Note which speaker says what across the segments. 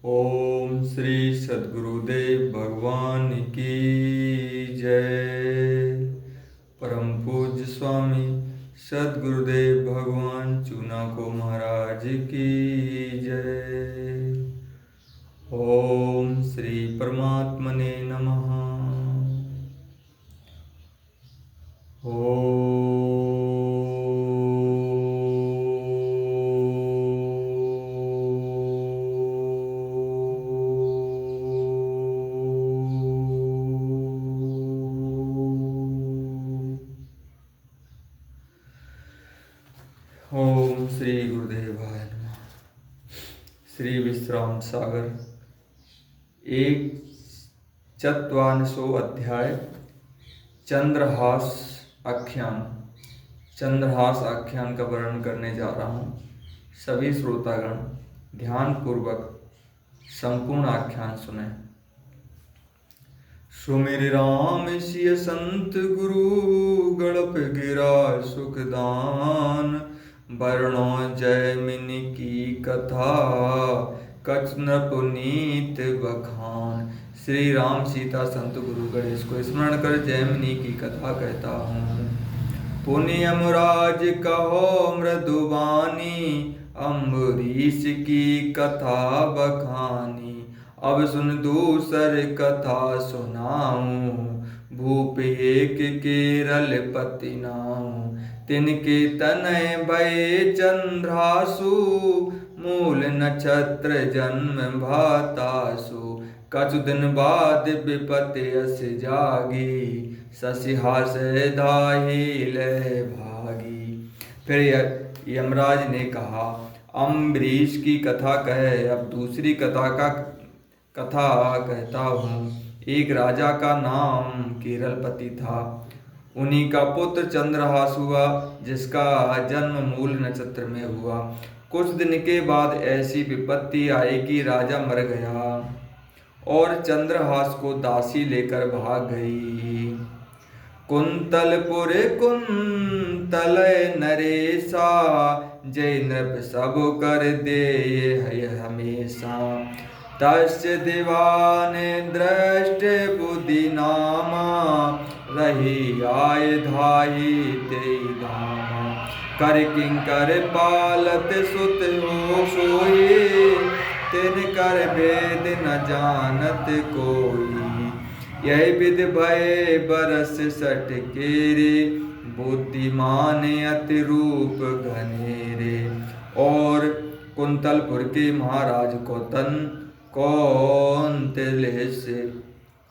Speaker 1: ओम श्री सद्गुरुदेव भगवान की जय। परम पूज्य स्वामी सद्गुरुदेव भगवान चूना को महाराज की जय। ओम श्री परमात्मने नमः। ओम श्री गुरुदेवाय नमः। श्री विश्राम सागर 1 अध्याय चंद्रहास आख्यान। चंद्रहास आख्यान का वर्णन करने जा रहा हूँ। सभी श्रोतागण ध्यान पूर्वक संपूर्ण आख्यान सुने। सुमिर राम सिय संत गुरु गणप गिरा सुखदान। वर्णो जयमिनि की कथा कछ न पुनीत बखान। श्री राम सीता संत गुरु गणेश को स्मरण कर जयमिनी की कथा कहता हूँ। पुनि यमराज कहो मृदुबानी अम्बरीश की कथा बखानी। अब सुन दूसर कथा सुनाऊं भूप एक केरल पति नाऊं। तिनके तनय भय चंद्रासु मूल नक्षत्र जन्म भातासु। कछु दिन बाद विपत्ति अस जागी शशि हास धाहि ले भागी। फिर यमराज ने कहा अम्बरीश की कथा कहे। अब दूसरी कथा कहता हूँ। एक राजा का नाम केरलपति था। उन्हीं का पुत्र चंद्रहास हुआ जिसका जन्म मूल नक्षत्र में हुआ। कुछ दिन के बाद ऐसी विपत्ति आई कि राजा मर गया और चंद्रहास को दासी लेकर भाग गई। कुंतलपुर कुंतल नरेशा जय नृप सब कर दे है हमेशा। तस्य दीवान दृष्ट बुद्धि नामा रही आय धाई ते धामा। कर किंकर पालत सुत हो सोई तिन कर भेद न जानत कोई। यह विधि भय बरस सट केरे बुद्धिमान अति रूप घनेरे। और कुंतलपुर के महाराज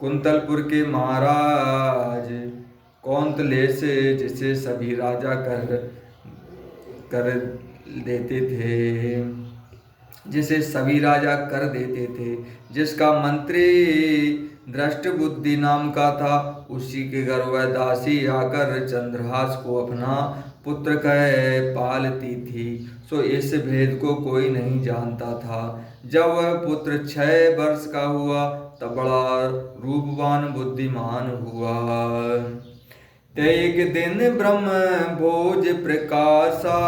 Speaker 1: कुंतलपुर के महाराज कौंतलेश जिसे सभी राजा कर देते थे जिसका मंत्री दृष्ट बुद्धि नाम का था। उसी के घर वह दासी आकर चंद्रहास को अपना पुत्र कह पालती थी। सो इस भेद को कोई नहीं जानता था। जब वह पुत्र 6 वर्ष का हुआ तब बड़ा रूपवान बुद्धिमान हुआ। एक दिन ब्रह्म भोज प्रकाशा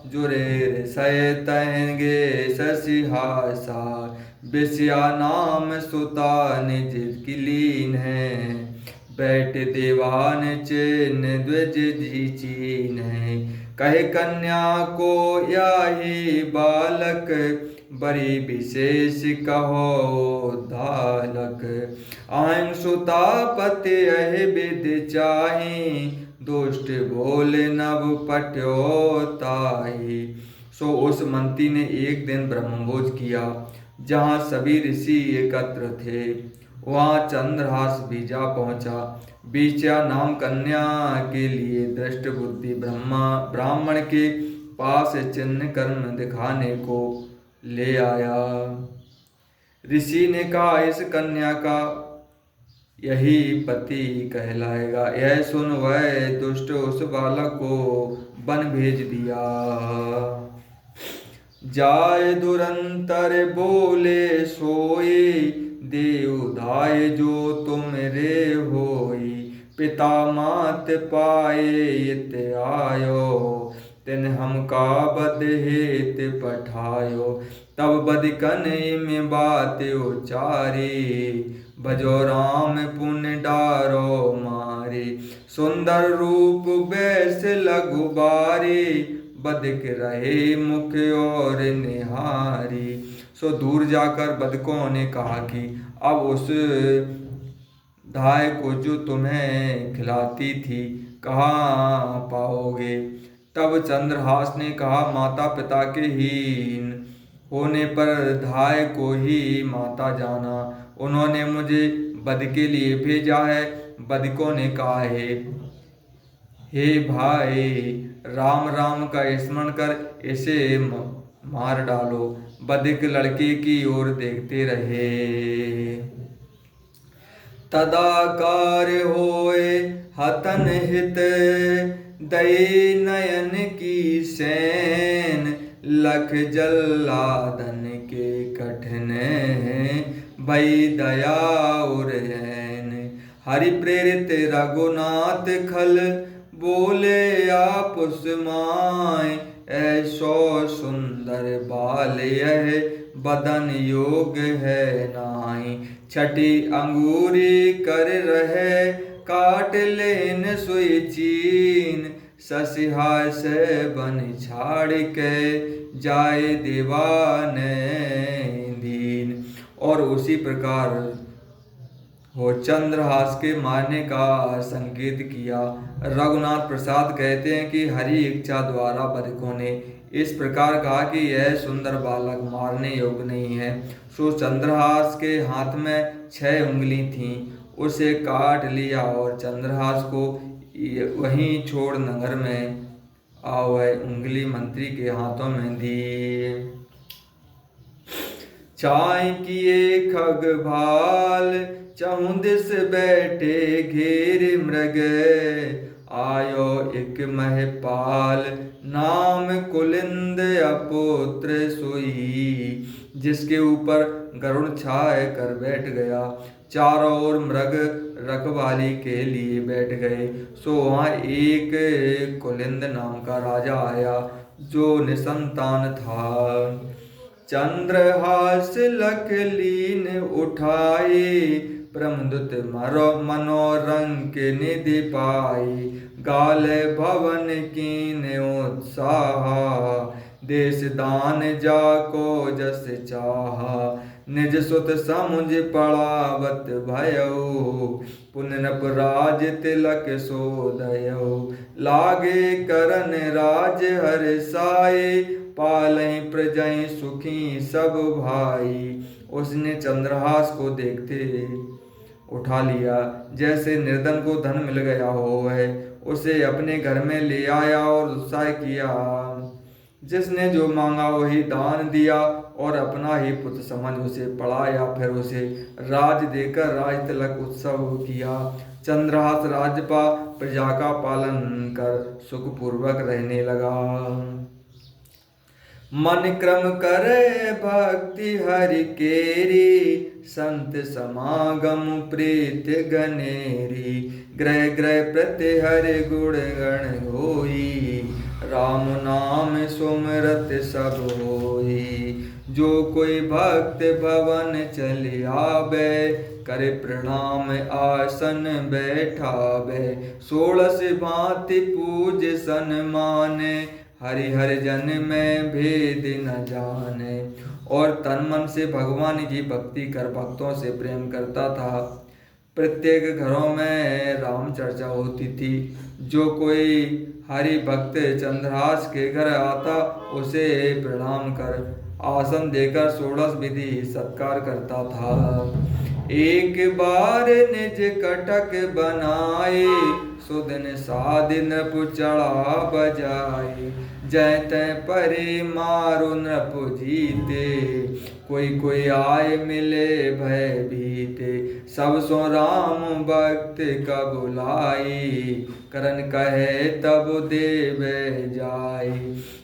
Speaker 1: जुरेर सैतंगे शशि हासा। विषया नाम सुता निज किलीन है बैठ दीवान चेन द्विज जी चीन है। कहे कन्या को याही बालक बड़ी विशेष कहो धालक। आयन सुता पति अहि विधि चाही दुष्ट बोल नव पट्यो ताही। सो उस मंत्री ने एक दिन ब्रह्मभोज किया जहाँ सभी ऋषि एकत्र थे। वहाँ चंद्रहास भी जा पहुँचा। बीचा नाम कन्या के लिए दृष्ट बुद्धि ब्राह्मण के पास चिन्ह कर्म दिखाने को ले आया। ऋषि ने कहा इस कन्या का यही पति कहलाएगा। यह सुन वह दुष्ट उस बालक को वन भेज दिया। जाय दुरंतर बोले सोई देव धाय जो तुम रे होई। पिता मात पाए इत आयो तिन हम का बद हेत पठायो। तब बदिकन में बात उचारी, भजो राम पुण्य डारो मारे। सुंदर रूप बैस लघु बारी, बदिक रहे मुख और निहारी। सो दूर जाकर बदकों ने कहा कि अब उस धाय को जो तुम्हें खिलाती थी कहाँ पाओगे। तब चंद्रहास ने कहा, माता पिता के हीन होने पर धाय को ही माता जाना, उन्होंने मुझे बद के लिए भेजा है। बदकों ने कहा, हे भाई, राम राम का स्मरण कर इसे मार डालो। बदिक लड़के की ओर देखते रहे। तदाकार होए हतन हित, दये नयन की सैन। लख जल्लादन के कठिन, भई दया उरैन। हरि प्रेरित रघुनाथ खल, बोले आप उसमाय। ऐसो सुंदर बाल यह, बदन योग है नाई। छठी अंगूरी कर रहे, काट लेन सुई चीन। ससिहा से बन छाड़ के, जाए दीवान दीन। और उसी प्रकार हो चंद्रहास के मारने का संकेत किया। रघुनाथ प्रसाद कहते हैं कि हरि इच्छा द्वारा बदकों ने इस प्रकार कहा कि यह सुंदर बालक मारने योग्य नहीं है। सो चंद्रहास के हाथ में 6 उंगली थीं, उसे काट लिया और चंद्रहास को वहीं छोड़ नगर में वह उंगली मंत्री के हाथों में दी। चाय किए खग भाल, चहुं दिस बैठे घेर मृग। आयो एक महपाल, नाम कुलिंद अपुत्र सोई। जिसके ऊपर गरुड़ छाए कर बैठ गया, चारों ओर मृग रखवाली के लिए बैठ गए। सो वहाँ एक कुलिंद नाम का राजा आया, जो निसंतान था। चंद्रहास लख लीन उठाई, प्रमदुत मनोरंग निधि पाई। गाले भवन कीन उत्साह, देश दान जाको जस चाहा। निज सुत समुझ पड़ावत भयऊ, पुननप राज तिलक सोदयऊ। लागे करन राज हर साए, पालहि प्रजय सुखी सब भाई। उसने चंद्रहास को देखते उठा लिया, जैसे निर्धन को धन मिल गया हो। वह उसे अपने घर में ले आया और उत्साह किया। जिसने जो मांगा वही दान दिया और अपना ही पुत्र समझ उसे पढ़ाया। फिर उसे राज देकर राज तिलक उत्सव किया। चंद्रहास राज्य पा प्रजा का पालन कर सुखपूर्वक रहने लगा। मन क्रम करे भक्ति हरि केरी, संत समागम प्रीत गनेरी। ग्रह ग्रह प्रति हरि गुण गण होई, राम नाम सुमरत सब होई। जो कोई भक्त भवन चले आवे, करे प्रणाम आसन बैठावे। 16 भांति पूज सन्माने, हरि हरि जन में भेद न जाने। और तन मन से भगवान की भक्ति कर भक्तों से प्रेम करता था। प्रत्येक घरों में राम चर्चा होती थी। जो कोई हरि भक्त चंद्रहास के घर आता, उसे प्रणाम कर आसन देकर 16 विधि सत्कार करता था। एक बार निज कटक बनाए, सुदिन सादिन पुचड़ा बजाए। जय तय परे मारो नृप जीते, कोई कोई आए मिले भय भीते। सब सो राम भक्त का बुलाई, करन कहे तब देव जाए।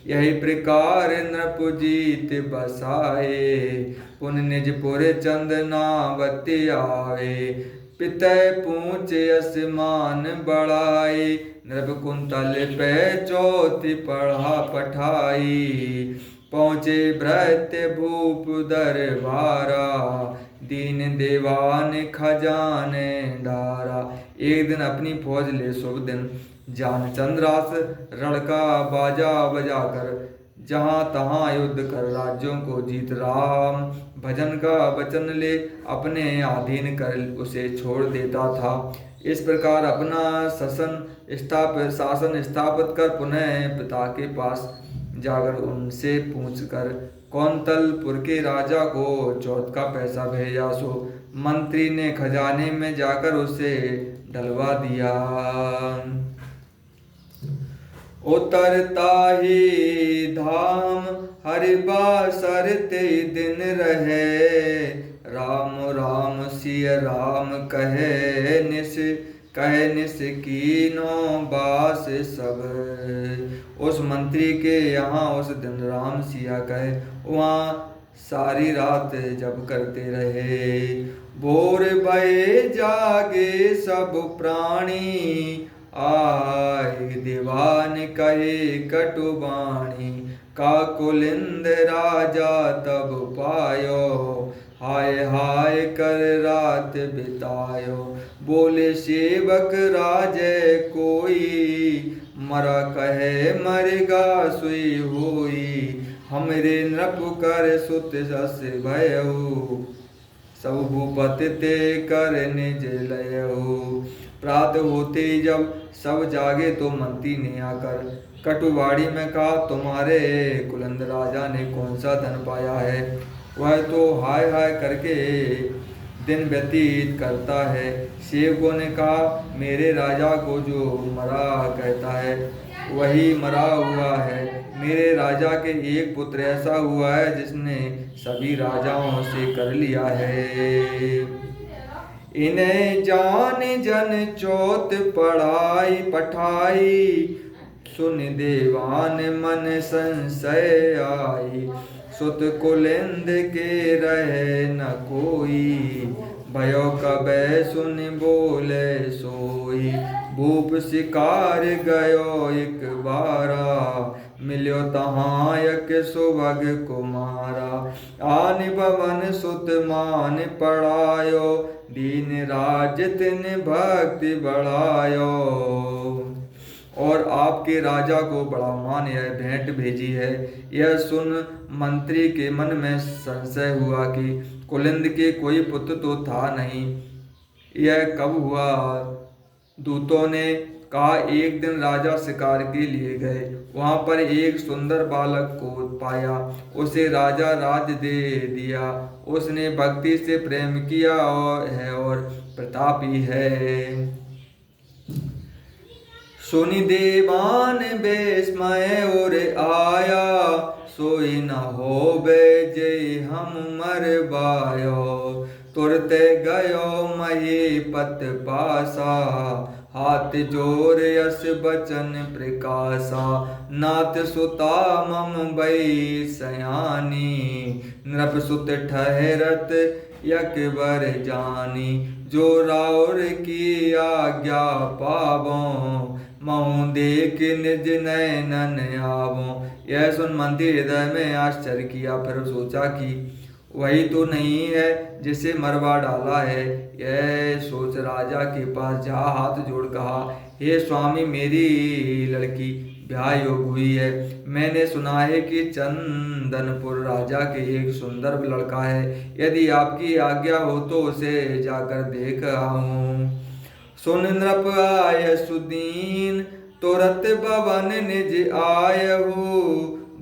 Speaker 1: यही प्रकार नृप जीत बसाए, पुन निज पुर चंदनावती आए। पितय पूछ असमान बढ़ाई, नृप कुंतल पे चौथी पढ़ा पठाई। पहुँचे भृत्य भूप दरबारा, दीन देवान खजाने डारा। एक दिन अपनी फौज ले शुभ दिन जान, चंद्रास रण का बाजा बजाकर जहाँ तहाँ युद्ध कर राज्यों को जीत। राम भजन का वचन ले अपने अधीन कर उसे छोड़ देता था। इस प्रकार अपना शासन स्थापित कर पुनः पिता के पास जाकर उनसे पूछकर कौंतलपुर के राजा को चौथ का पैसा भेजा। सो मंत्री ने खजाने में जाकर उसे डलवा दिया। उतरता ही धाम हरिबासर ते दिन रहे, राम राम सिय राम कहे निस कीनो बास सब। उस मंत्री के यहाँ उस दिन राम सिया कहे वहाँ सारी रात जब करते रहे। भोर भये जागे सब प्राणी, आय दीवान कहे कटुबाणी। काकुलिंद राजा तब पायो, हाय हाय कर रात बितायो। बोले सेवक राजे कोई, मरा कहे मरगा सुई हुई। हमरे नृप कर सुत जस भयऊ, सब भूपति ते कर निज लयऊ। प्रातः होते ही जब सब जागे तो मंत्री ने आकर कटुवाड़ी में कहा, तुम्हारे कुलंद राजा ने कौन सा धन पाया है? वह तो हाय हाय करके दिन व्यतीत करता है। सेवकों ने कहा, मेरे राजा को जो मरा कहता है वही मरा हुआ है। मेरे राजा के एक पुत्र ऐसा हुआ है जिसने सभी राजाओं से कर लिया है। इन्हें जान जन चौथ पठाई, सुन देवान मन संशय आई। सुत कुलिंद के रहे न कोई, भयो कबे सुन बोले सोई। भूप शिकार गयो एक बारा, मिल्यो तहाँ यक सुभग कुमारा। आन भवन सुत मान पढ़ायो, दीन राज तिन भक्ति बढ़ायो। और आपके राजा को बड़ा मान यह भेंट भेजी है। यह सुन मंत्री के मन में संशय हुआ कि कुलिंद के कोई पुत्र तो था नहीं, यह कब हुआ? दूतों ने कहा, एक दिन राजा शिकार के लिए गए, वहां पर एक सुंदर बालक को पाया, उसे राजा राज दे दिया। उसने भक्ति से प्रेम किया और प्रतापी है। सुनि देवान बेस्मय और आया, सोई न होबे जय हम मरबायो। तुरते गयो महीपत पासा, हाथ जोर यस बचन प्रकाशा। नाथ सुता मम भई सयानी, नृप सुत ठहरत यक बर जानी। जो राउर की आज्ञा पावो, महु देख निज नयनन आवो। यह सुन मंत्री हृदय में आश्चर्य किया, फिर सोचा कि वही तो नहीं है जिसे मरवा डाला है। यह सोच राजा के पास जा हाथ जोड़ कहा, हे स्वामी, मेरी लड़की ब्याह योग हुई है। मैंने सुना है कि चंदनपुर राजा के एक सुंदर लड़का है, यदि आपकी आज्ञा हो तो उसे जाकर देख आऊं। सुन नृप आय सुदीन, तुरत भवन निज आयहु।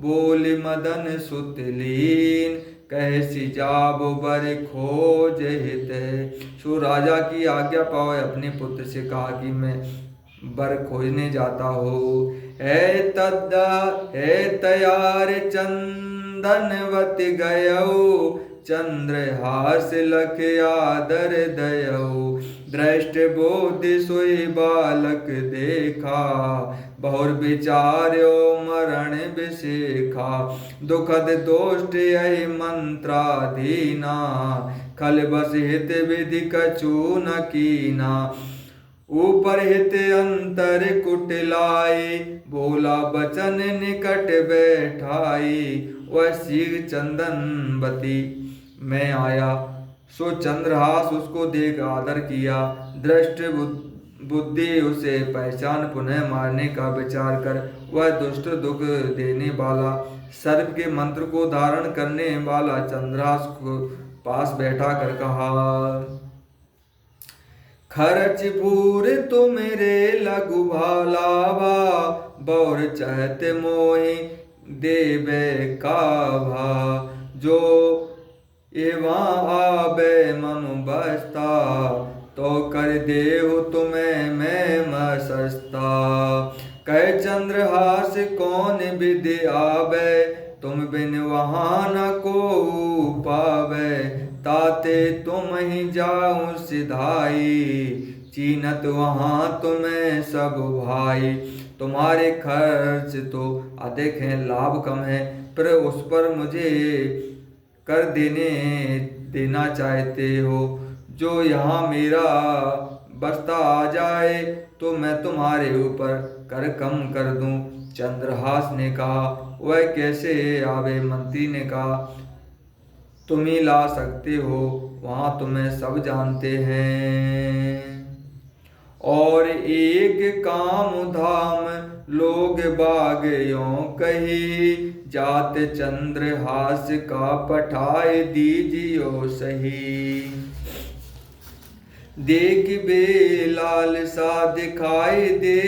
Speaker 1: बोल मदन सुत लीन, कैसी जाबो बर खोज हित। सो राजा की आज्ञा पाओ अपने पुत्र से कहा कि मैं बर खोजने जाता हूँ। है तैयार चंदनवत गयऊ, चंद्रहास लख आदर दयऊ। दृष्ट बोध सोई बालक देखा, बहुर विचार्यो मरण विशेखा। दुखद दोष्ट यही मंत्राधीना, खल बस हित विधि कछु न कीना। ऊपर हित अंतर कुटिलाई, बोला बचन निकट बैठाई। वह सीग चंदनवती। मैं आया सो चंद्रहास उसको देख आदर किया। दृष्ट बुद्धि उसे पहचान पुनः मारने का विचार कर वह दुष्ट दुख देने वाला सर्प के मंत्र को धारण करने वाला चंद्रहास को पास बैठा कर कहा, खर्च पूर तो मेरे लघु भालावा, बौर चहत मोहि देवे का भा। जो एवं आबे मम बसता, तो कर देहु तुम्हें मैं सस्ता। कह चंद्रहास कौन विधि आबे, तुम बिन वहाँ न को पावे। ताते तुम ही जाऊं सिधाई, चीनत वहाँ तुम्हें सब भाई। तुम्हारे खर्च तो अधिक हैं, लाभ कम है, पर उस पर मुझे कर देना चाहते हो। जो यहाँ मेरा बसता आ जाए तो मैं तुम्हारे ऊपर कर कम कर दूं। चंद्रहास ने कहा, वह कैसे आवे? मंत्री ने कहा, तुम ही ला सकते हो, वहां तुम्हें सब जानते हैं। और एक काम धाम लोग बाग यों कही, जात चंद्रहास का पठाए दीजियो सही। देख बे लाल सा दिखाई दे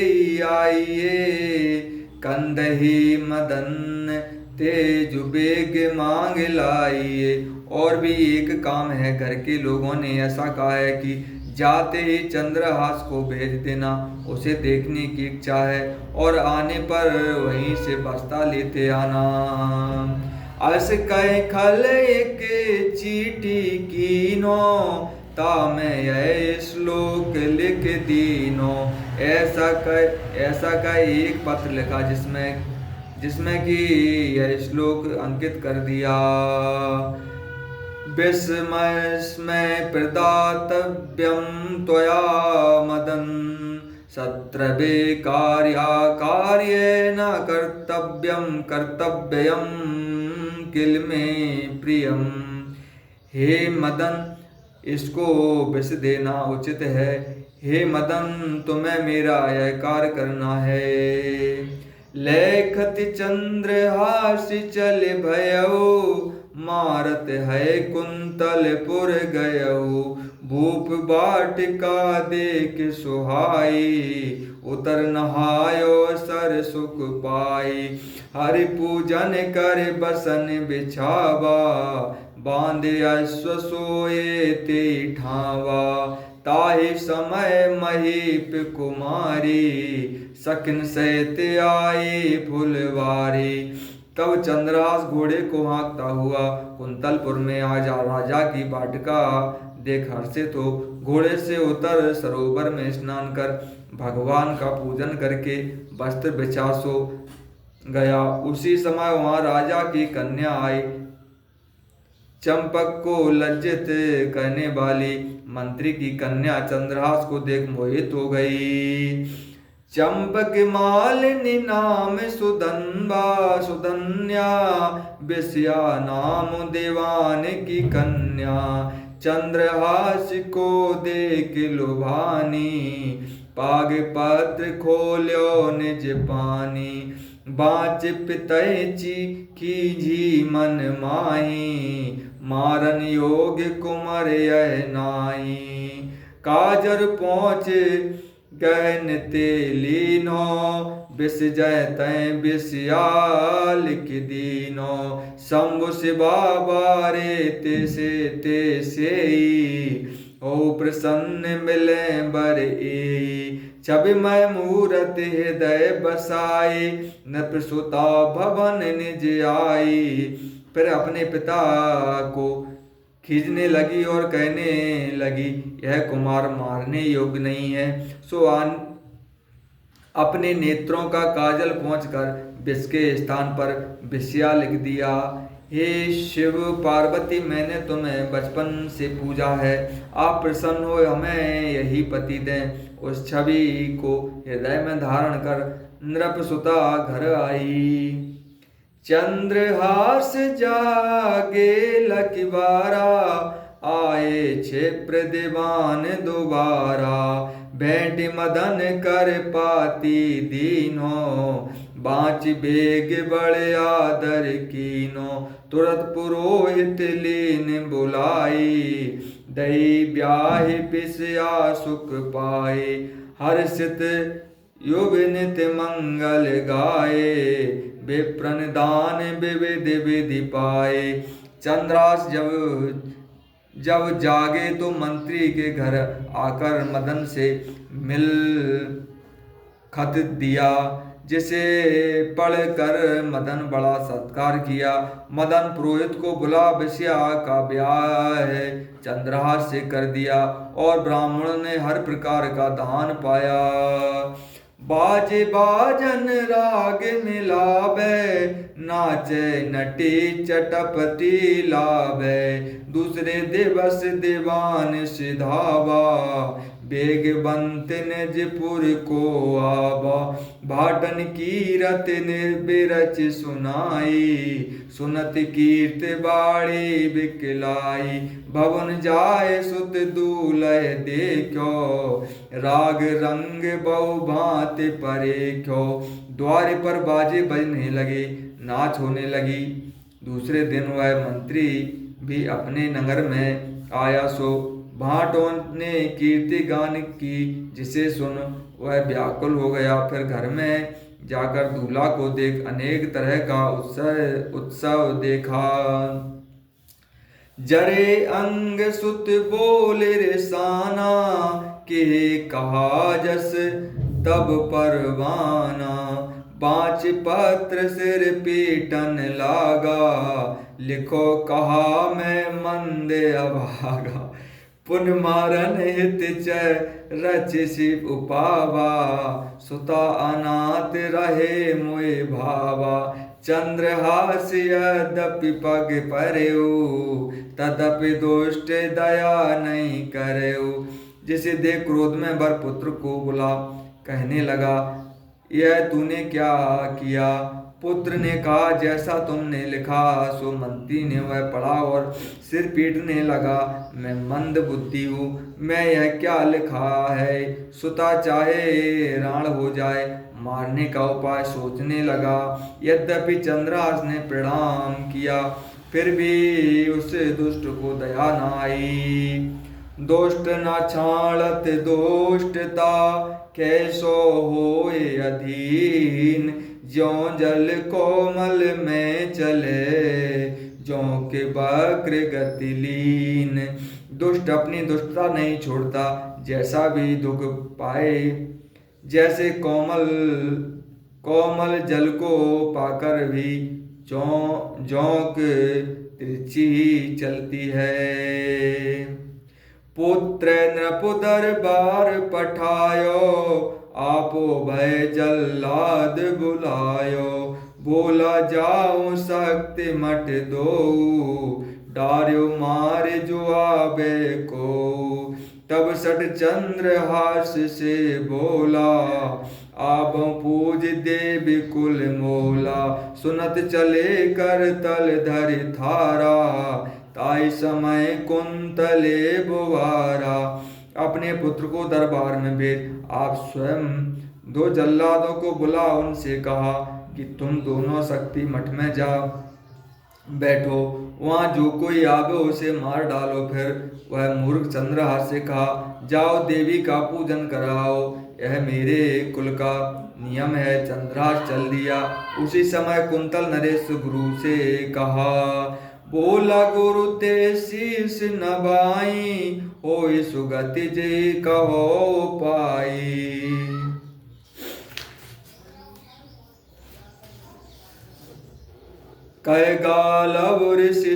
Speaker 1: आइए, कंदही मदन तेज बेग मांग लाइए। और भी एक काम है, घर के लोगों ने ऐसा कहा है कि जाते ही चंद्रहास को भेज देना, उसे देखने की इच्छा है, और आने पर वहीं से बस्ता लेते आना। अस कह खल एक चीटी कीनो, ता मैं यह श्लोक लिख दीनो। ऐसा का एक पत्र लिखा जिसमें कि यह श्लोक अंकित कर दिया। विस्मय प्रदातव्यम त्वया मदन, सत्रवे कार्य न कर्तव्यम किल में प्रियम। हे मदन, इसको विष देना उचित है। हे मदन, तुम्हें मेरा यह कार्य करना है। लेखत चंद्रहास चल भयऊ, मारत है कुंतलपुर गयऊ। भूप बाटिका देख सुहाई, उतर नहायो सर सुख पाई। हरि पूजन कर बसन बिछावा, बांध अश्व सोए ते ठावा। ताहि समय महीप कुमारी, सकिन सहित आई फुलवारी। तब चंद्रहास घोड़े को हाँकता हुआ कुंतलपुर में राजा की वाटिका देख हर्षित हो घोड़े से उतर सरोवर में स्नान कर भगवान का पूजन करके वस्त्र बिछा सो गया। उसी समय वहां राजा की कन्या आई। चंपक को लज्जित करने वाली मंत्री की कन्या चंद्रहास को देख मोहित हो गई। चंपक मालिनी नाम सुधन्या, बेस्या नाम देवान की कन्या। चंद्रहास को देख लुभानी, पाग पत्र खोल्यो निज पानी। बाच पितैची कीजी मन माही, मारन योग कुमर यह नाई। काजर पहुँच गहन ते लीनो, बिस जय तय बिस्याल की दीनो। शंभु शिवा बारे ते से ओ प्रसन्न मिले बर ए। छवि मय मूरत हृदय बसाई, नृपसुता भवन निज आई। फिर अपने पिता को खींचने लगी और कहने लगी, यह कुमार मारने योग्य नहीं है। सो अपने नेत्रों का काजल पहुंचकर विष के स्थान पर विषया लिख दिया। हे शिव पार्वती, मैंने तुम्हें बचपन से पूजा है, आप प्रसन्न हो हमें यही पति दें। उस छवि को हृदय में धारण कर नृपसुता घर आई। चंद्रहास जागे लखबारा, आए क्षिप्र दीवान दोबारा। भेंट मदन कर पाती दीनो, बाँच बेग बड़े आदर कीनो। तुरत पुरोहित लीन बुलाई, दई ब्याह पिसया सुख पाए। हर्षित युग नित मंगल गाए, विप्रन दान विविध विधि पाए। चंद्रास जब जागे तो मंत्री के घर आकर मदन से मिल खत दिया, जिसे पढ़कर मदन बड़ा सत्कार किया। मदन पुरोहित को बुला विषया का ब्याह चंद्रहास से कर दिया, और ब्राह्मण ने हर प्रकार का दान पाया। बाजे बाजन राग मिलावे, नाचे नटी चटपटी लावे। दूसरे दिवस दीवान सिधावा, बेगबंत निजपुर को आवा। भाटन कीरत निर्बिरच सुनाई, सुनत कीर्त बाड़ी बिकलाई। भवन जाय सुत दूल्ह देखो, राग रंग बहु भांति परेख्यो। द्वार पर बाजे बजने लगे, नाच होने लगी। दूसरे दिन वह मंत्री भी अपने नगर में आया, सो भाटों ने कीर्ति गान की, जिसे सुन वह व्याकुल हो गया। फिर घर में जाकर दूल्हा को देख अनेक तरह का उत्सव देखा। जरे अंग सुत बोले रिसाना, के कहा जस तब परवाना। पांच पत्र सिर पीटन लागा, लिखो कहा मैं मंद अभागा। पुन मारन हित रच शिव उपावा, सुता अनाथ रहे मोए भावा। चंद्रहास यद्यपि पग परेऊ, तदपि दुष्ट दया नहीं करेऊ। जिसे देख क्रोध में वर पुत्र को बुला कहने लगा, यह तूने क्या किया। पुत्र ने कहा, जैसा तुमने लिखा सो। मंत्री ने वह पढ़ा और सिर पीटने लगा। मैं मंद बुद्धि हूँ, मैं यह क्या लिखा है। सुता चाहे राण हो जाए, मारने का उपाय सोचने लगा। यद्यपि चंद्रहास ने प्रणाम किया, फिर भी उसे दुष्ट को दया न आई। दुष्ट न छाड़त दोष्टता, कैसो होए अधीन। ज्यों जल कोमल में चले, ज्यों के वक्र गति लीन। दुष्ट अपनी दुष्टता नहीं छोड़ता, जैसा भी दुख पाए। जैसे कोमल जल को पाकर भी जोंक तिरछी ही चलती है। पुत्र नृपुदर बार पठायो, आपो भय जल्लाद बुलायो। बोला जाऊं शक्ति मट दो, डार्यो मार जो आबे को। तब सट चंद्रहास से बोला, आबो पूज देवी कुल मोला। सुनत चले कर तल धरि थारा, ताई समय कुंतले बुवारा। अपने पुत्र को दरबार में भेज आप स्वयं 2 जल्लादों को बुला उनसे कहा कि तुम दोनों शक्ति मठ में जा बैठो। वहाँ जो कोई आवे उसे मार डालो। फिर वह मूर्ख चंद्रहास से कहा, जाओ देवी का पूजन कराओ, यह मेरे कुल का नियम है। चंद्रहास चल दिया। उसी समय कुंतल नरेश गुरु से कहा, बोला गुरु ते शीस नवाई, होई सुगति जे कहो पाई। कह गालव ऋषि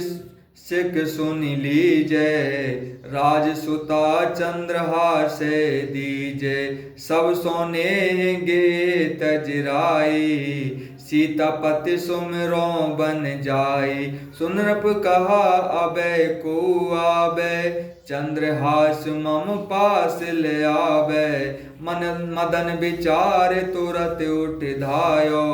Speaker 1: सिख सुन लीजय, राजसुता चंद्रहास दीजे। सब सोने गे तजराई, सीतापति सुमिरो बन जाई। सुनरप कहा अबे को आबे, चंद्रहास मम पास ले आबे। मदन विचार तुरत उठ धायो,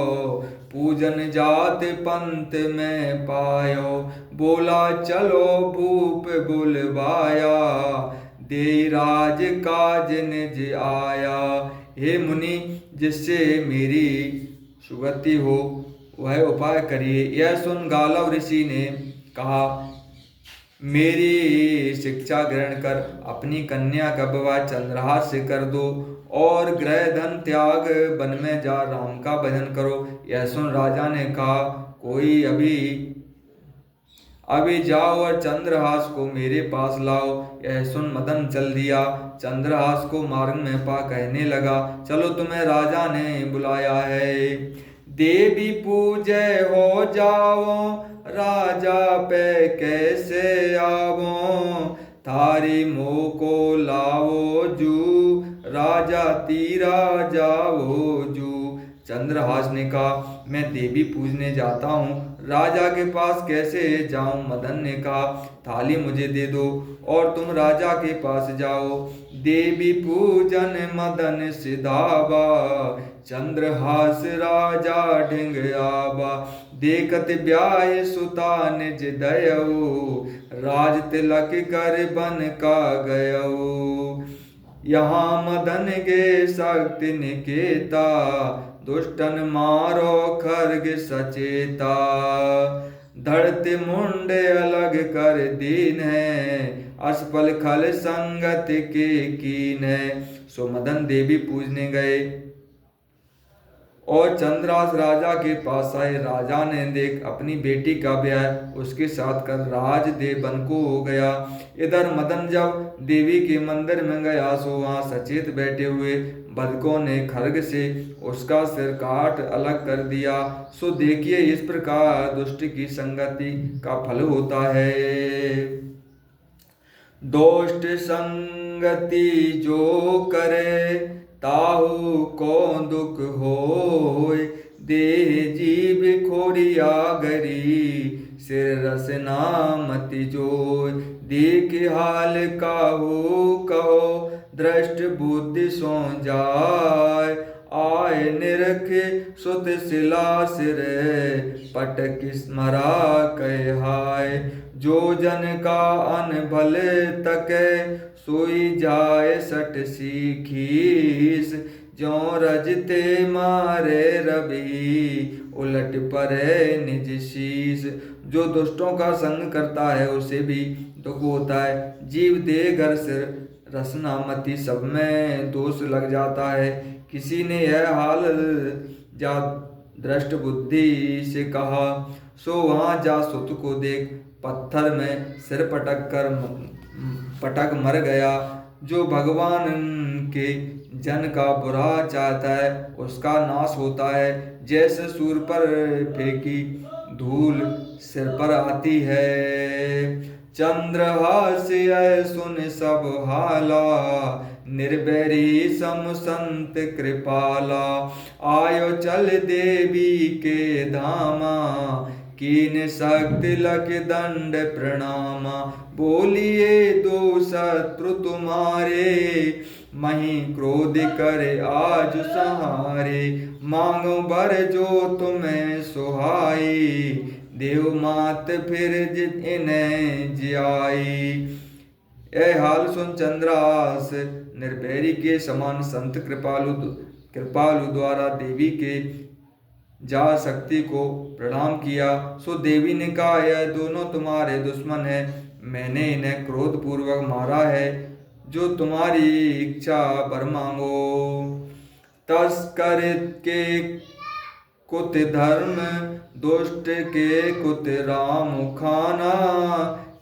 Speaker 1: पूजन जात पंत में पायो, बोला चलो भूप बुलवाया, दे राज काज निज आया। हे मुनि, जिससे मेरी सुगति हो वह उपाय करिए। यह सुन गालव ऋषि ने कहा, मेरी शिक्षा ग्रहण कर अपनी कन्या का विवाह चंद्रहास से कर दो और गृह धन त्याग वन में जा राम का भजन करो। यह सुन राजा ने कहा, कोई अभी जाओ और चंद्रहास को मेरे पास लाओ। यह सुन मदन चल दिया। चंद्रहास को मार्ग में पा कहने लगा, चलो तुम्हें राजा ने बुलाया है। देवी पूजे हो जाओ, राजा पे कैसे आवो, थारी मोह को लाओ जू, राजा तीरा जाओ जू। चंद्रहास ने कहा, मैं देवी पूजने जाता हूँ, राजा के पास कैसे जाऊं। मदन ने कहा, थाली मुझे दे दो और तुम राजा के पास जाओ। देवी पूजन मदन सिधावा, चंद्रहास राजा ढिंग आवा। देखत ब्याह सुता निज दयऊ, राज तिलक कर बन का गयऊ। यहाँ मदन गे शक्ति निकेता, दुष्टन मारो खर्ग सचेता। धरती मुंड अलग कर दीन है, असफल खल संगत के कीन है। सो मदन देवी पूजने गए और चंद्रहास राजा के पास आए। राजा ने देख अपनी बेटी का ब्याह उसके साथ कर राज दे बन को हो गया। इधर मदन जब देवी के मंदिर में गया सो वहां सचेत बैठे हुए बदकों ने खड्ग से उसका सिर काट अलग कर दिया। सो देखिए इस प्रकार दुष्ट की संगति का फल होता है। दोष्ट संगति जो करे, ताहू को दुख होय। देह जीव खोरिया गरी, सिर रसना मति जोय। देख हाल काहू कहो, दृष्ट बुद्धि सो जाय। आय निरख सुत सिला सिर, पटक स्मरा कह हाय। जो जन का अन भल तके, सोई जाए सट सीखीस। जो रजते मारे रवि, उलट परे निज शीस। जो दुष्टों का संग करता है उसे भी दुख होता है। जीव देह घर सिर रसना मति सब में दोष लग जाता है। किसी ने यह हाल जा दृष्ट बुद्धि से कहा, सो वहां जा सुत को देख, पत्थर में सिर पटक मर गया। जो भगवान के जन का बुरा चाहता है उसका नाश होता है। जैसे सूर पर फेंकी धूल सिर पर आती है। चंद्रहास सुन सब हाला, निर्बैरी सम संत कृपाला। आयो चल देवी के धामा, कीन शक्ति लख दंड प्रणामा। बोलिए दो शत्रु तुम्हारे, मही क्रोध करे आज सहारे। मांगो बर जो तुम्हें सुहाई, देव मात फिर जित इन्हें जियाई। यह हाल सुन चंद्रहास निर्भैरी के समान संत कृपालु द्वारा देवी के जा शक्ति को प्रणाम किया। सो देवी ने कहा, यह दोनों तुम्हारे दुश्मन है, मैंने इन्हें क्रोध पूर्वक मारा है। जो तुम्हारी इच्छा वर मांगो। तस्कर के कुत धर्म, दुष्ट के कुत राम खाना।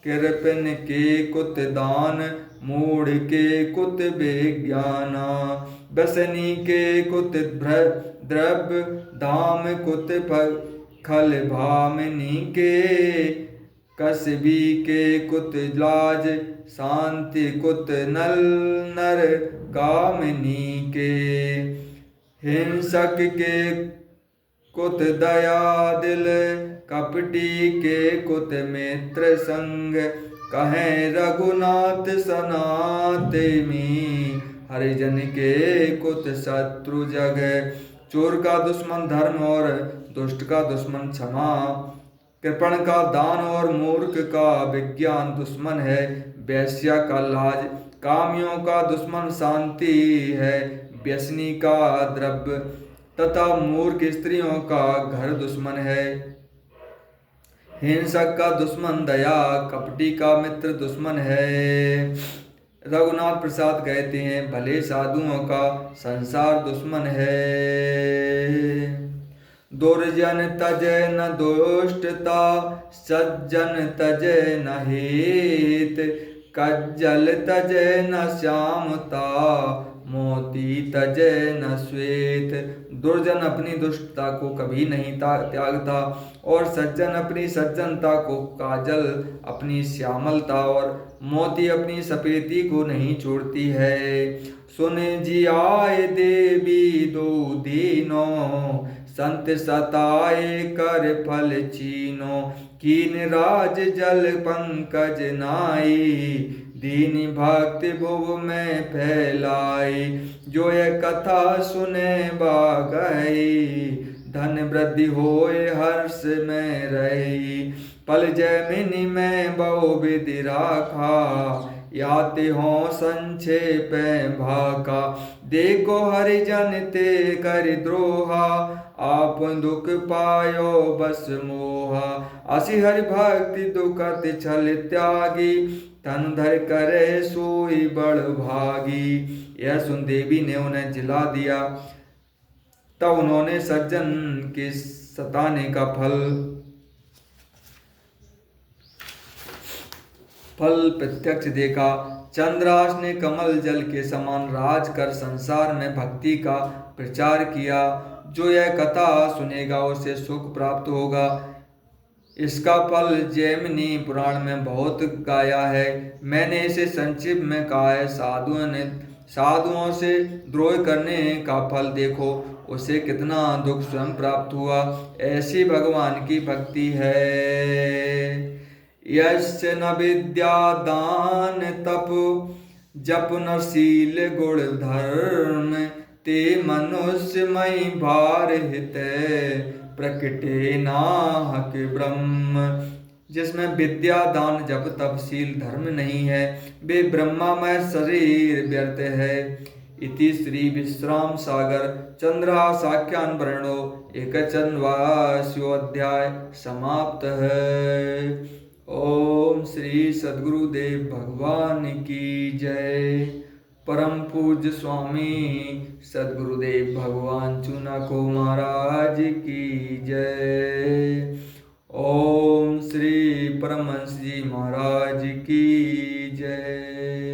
Speaker 1: कृपन के कुत दान, मूढ़ के कुत विज्ञाना। व्यसनी के कुत द्रव्य, धाम कुत खल भामिनी के। कसबी के कुत लाज, शांति कुत नर कामिनी के। हिंसक के कुत दया दिल, कपटी के कुत मित्र संग। कहें रघुनाथ सनाते में, हरिजन के कुत शत्रु जग। चोर का दुश्मन धर्म और दुष्ट का दुश्मन क्षमा, कृपण का दान और मूर्ख का विज्ञान दुश्मन है। वेश्या का लाज, कामियों का दुश्मन शांति है। व्यसनी का द्रव्य तथा मूर्ख स्त्रियों का घर दुश्मन है। हिंसक का दुश्मन दया, कपटी का मित्र दुश्मन है। रघुनाथ प्रसाद कहते हैं, भले साधुओं का संसार दुश्मन है। दुर्जन तजे न दुष्टता, सज्जन तजे न हित, कज्जल तजे न श्यामता, मोती तजे न श्वेत। दुर्जन अपनी दुष्टता को कभी नहीं त्यागता और सज्जन अपनी सज्जनता को, काजल अपनी श्यामलता और मोती अपनी सफेदी को नहीं छोड़ती है। सुन जी आए देवी दो दीनो, संत सताए कर फल चीनो, कीन राज जल पंकज नाई, दीनी भक्ति भुव में फैलाई। जो ये कथा सुने बागई, धन वृद्धि होए हर्ष में रही। पल जैमिनी में बहु विधि राखा, याते हो संक्षेप भाका। देखो हरिजन ते कर द्रोहा, आप दुख पायो बस मोहा। असि हरि भक्ति दुखत छल त्यागी, तन धर करे सोई बड़ भागी। यह सुन देवी ने उन्हें जिला दिया। तब उन्होंने सज्जन के सताने का फल प्रत्यक्ष देखा। चंद्रास ने कमल जल के समान राज कर संसार में भक्ति का प्रचार किया। जो यह कथा सुनेगा उसे सुख प्राप्त होगा। इसका फल जैमिनी पुराण में बहुत गाया है। मैंने इसे संक्षिप्त में कहा है। साधुओं से द्रोह करने का फल देखो, उसे कितना दुख स्वयं प्राप्त हुआ। ऐसी भगवान की भक्ति है। यस्य न विद्या दान तप, जप न शील गुण धर्म, ते मनुष्य मई भार हित, प्रकटे नाहक ब्रह्म। जिसमें विद्या दान जप तप शील धर्म नहीं है, वे ब्रह्मामय शरीर व्यर्थ है। इति श्री विश्राम सागर चंद्रहासाख्यान वर्णो एकचन्वास्यो अध्याय समाप्त है। ओम श्री सद्गुरुदेव भगवान की जय। परम पूज्य स्वामी सद्गुरुदेव भगवान चूना को महाराज की जय। ओम श्री परमहंस जी महाराज की जय।